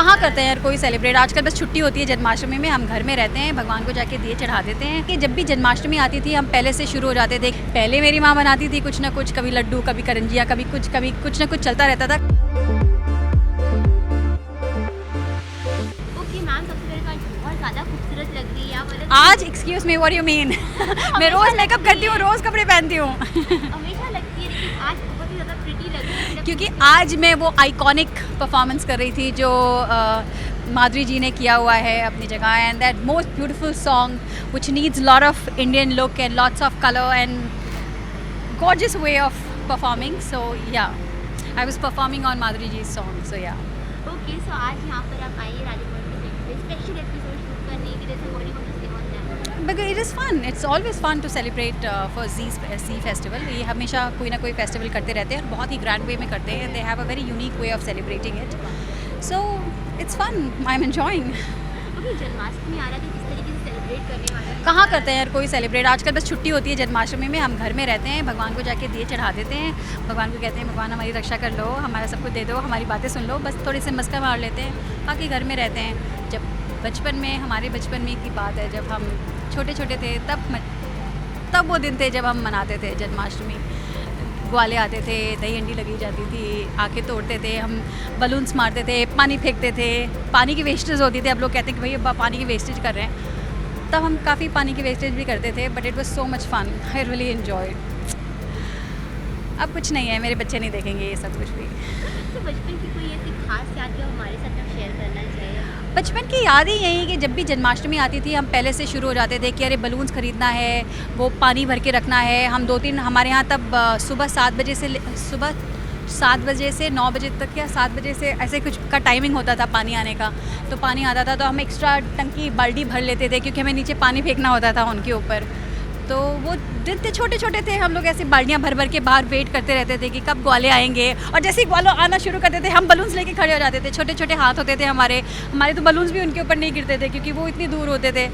कहाँ करते हैं यार कोई सेलिब्रेट, आजकल बस छुट्टी होती है जन्माष्टमी में, हम घर में रहते हैं, भगवान को जाके दिए चढ़ा देते हैं। कि जब भी जन्माष्टमी आती थी हम पहले से शुरू हो जाते थे। पहले मेरी माँ बनाती थी कुछ ना कुछ, कभी लड्डू, कभी करंजिया, कभी कुछ ना कुछ चलता रहता था। ओके मैम, सबसे पहले तो आज बहुत ज़्यादा खूबसूरत लग रही है आप। आज excuse me, what you mean? मैं रोज़ मेकअप करती हूँ, रोज़ कपड़े पहनती हूँ। हमेशा लगती है, लेकिन आज बहुत ही ज़्यादा प्रिटी लग रही है। क्योंकि आज मैं वो आइकॉनिक परफॉर्मेंस कर रही थी जो माधुरी जी ने किया हुआ है अपनी जगह, and that most beautiful song which needs lot of Indian look and lots of colour and gorgeous way of performing. So yeah, I was performing on Madhuri ji's song. So yeah. Okay, so आज यहाँ पर आप आइए राजभवन के set पे special episode shoot करने के लिए, जैसे व्हाट यू वांट टू से on that? Because it is fun. It's always fun to celebrate for Z festival. ये हमेशा कोई ना कोई फेस्टिवल करते रहते हैं और बहुत ही ग्रैंड वे में करते हैं. They have a very unique way of celebrating it. So it's fun. I'm enjoying. Okay, Janmashtami आ रहा है तो किस तरीके से सेलिब्रेट करने वाले हैं? कहाँ करते हैं यार कोई सेलिब्रेट, आजकल बस छुट्टी होती है जन्माष्टमी में, हम घर में रहते हैं, भगवान को जाके दिए चढ़ा देते हैं, भगवान को कहते हैं भगवान हमारी रक्षा कर लो, हमारा सब कुछ दे दो, हमारी बातें सुन लो, बस थोड़ी से मस्का मार लेते हैं, बाकी घर में रहते हैं। जब बचपन में, हमारे बचपन में की बात है, जब हम छोटे छोटे थे तब वो दिन थे जब हम मनाते थे जन्माष्टमी। ग्वाले आते थे, दही हंडी लगी जाती थी, आके तोड़ते थे, हम बलून्स मारते थे, पानी फेंकते थे, पानी की वेस्टेज होती थी। अब लोग कहते हैं कि भाई अब पानी की वेस्टेज कर रहे हैं, तब हम काफ़ी पानी की वेस्टेज भी करते थे, but it was so much fun, I really enjoyed. अब कुछ नहीं है, मेरे बच्चे नहीं देखेंगे ये सब कुछ भी। तो बचपन की कोई ऐसी खास याद जो हमारे साथ आप शेयर करना चाहिए? बचपन की याद ही यही कि जब भी जन्माष्टमी आती थी हम पहले से शुरू हो जाते थे कि अरे बलून्स ख़रीदना है, वो पानी भर के रखना है। हम 2-3 हमारे यहाँ तब सुबह 7 बजे से 9 बजे तक या 7 बजे से ऐसे कुछ का टाइमिंग होता था पानी आने का। तो पानी आता था तो हम एक्स्ट्रा टंकी बाल्टी भर लेते थे क्योंकि हमें नीचे पानी फेंकना होता था उनके ऊपर। तो वो दिन थे, छोटे छोटे थे, हम लोग ऐसी बाल्टियाँ भर भर के बाहर वेट करते रहते थे कि कब ग्वाले आएंगे, और जैसे ही ग्वाले आना शुरू करते थे हम बलून्स लेके खड़े हो जाते थे। छोटे छोटे हाथ होते थे हमारे तो बलून्स भी उनके ऊपर नहीं गिरते थे क्योंकि वो इतनी दूर होते थे।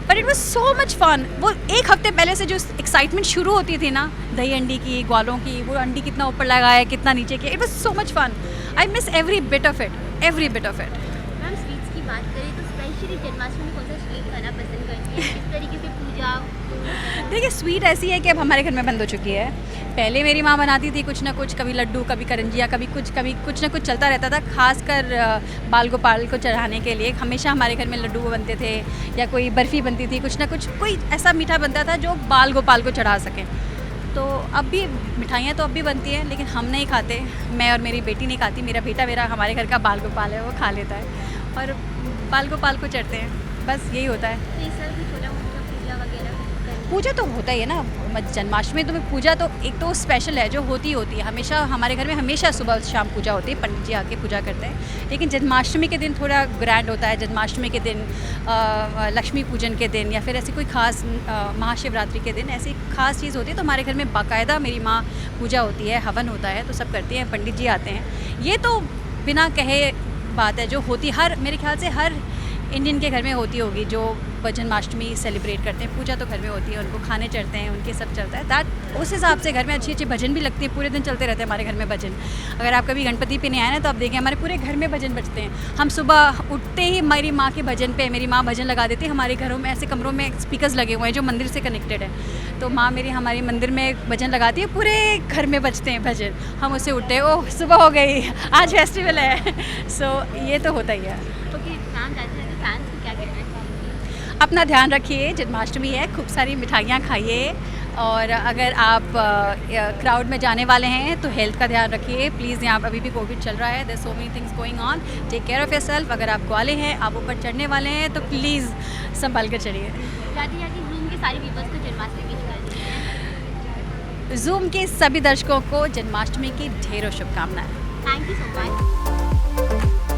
But it was so much fun. वो एक हफ्ते पहले से जो एक्साइटमेंट शुरू होती थी ना, दही अंडी की, ग्वालों की, वो अंडी कितना ऊपर लगा है, कितना नीचे की, it was so much fun. I miss every bit of it. Ma'am, sweets की बात करें तो स्पेशली जन्माष्टमी में कौन सा स्वीट खाना पसंद करती है? किस तरीके से पूजा? देखिए, स्वीट ऐसी है कि अब हमारे घर में बंद हो चुकी है। पहले मेरी माँ बनाती थी कुछ ना कुछ, कभी लड्डू, कभी करंजिया, कभी कुछ ना कुछ चलता रहता था। खासकर बाल गोपाल को चढ़ाने के लिए हमेशा हमारे घर में लड्डू बनते थे या कोई बर्फ़ी बनती थी, कुछ ना कुछ कोई ऐसा मीठा बनता था जो बाल गोपाल को चढ़ा सकें। तो अब भी मिठाइयाँ तो अब भी बनती हैं, लेकिन हम नहीं खाते, मैं और मेरी बेटी नहीं खाती। मेरा बेटा हमारे घर का बाल गोपाल है, वो खा लेता है और बाल गोपाल को चढ़ते हैं, बस यही होता है। तो इस साल कोई छोटा मोटा पूजा वगैरह करना? पूजा तो होता ही है ना, जन्माष्टमी तो पूजा तो एक तो स्पेशल है जो होती है हमेशा। हमारे घर में हमेशा सुबह शाम पूजा होती है, पंडित जी आके पूजा करते हैं। लेकिन जन्माष्टमी के दिन थोड़ा ग्रैंड होता है। जन्माष्टमी के दिन लक्ष्मी पूजन के दिन या फिर ऐसी कोई खास महाशिवरात्रि के दिन ऐसी खास चीज़ होती है तो हमारे घर में बाकायदा मेरी माँ पूजा होती है, हवन होता है, तो सब करती हैं, पंडित जी आते हैं। ये तो बिना कहे बात है जो होती मेरे ख्याल से हर इंडियन के घर में होती होगी जो जन्माष्टमी सेलिब्रेट करते हैं। पूजा तो घर में होती है, उनको खाने चढ़ते हैं, उनके सब चलता है। दैट उस हिसाब से घर में अच्छी अच्छी भजन भी लगती है, पूरे दिन चलते रहते हैं हमारे घर में भजन। अगर आप कभी गणपति पे नहीं आए ना तो आप देखें हमारे पूरे घर में भजन बजते हैं। हम सुबह उठते ही मेरी माँ के भजन पे मेरी माँ भजन लगा देती है। हमारे घरों में ऐसे कमरों में स्पीकर्स लगे हुए हैं जो मंदिर से कनेक्टेड है, तो माँ मेरी हमारी मंदिर में भजन लगाती है, पूरे घर में बजते हैं भजन। हम उससे उठते हैं, ओह सुबह हो गई, आज फेस्टिवल है। सो ये तो होता ही है। ओके मैम, फैंस को क्या कहना चाहिए? अपना ध्यान रखिए, जन्माष्टमी है, खूब सारी मिठाइयाँ खाइए, और अगर आप क्राउड में जाने वाले हैं तो हेल्थ का ध्यान रखिए प्लीज़। यहाँ अभी भी कोविड चल रहा है, there so many things going on, take care of yourself. अगर आप ग्वाले हैं, आप ऊपर चढ़ने वाले हैं तो प्लीज़ संभल कर चढ़िए। दादी जूम के सारे व्यूअर्स को जन्माष्टमी की शुभकामनाएं। जूम के सभी दर्शकों को जन्माष्टमी की ढेरों शुभकामनाएं। Thank you so much.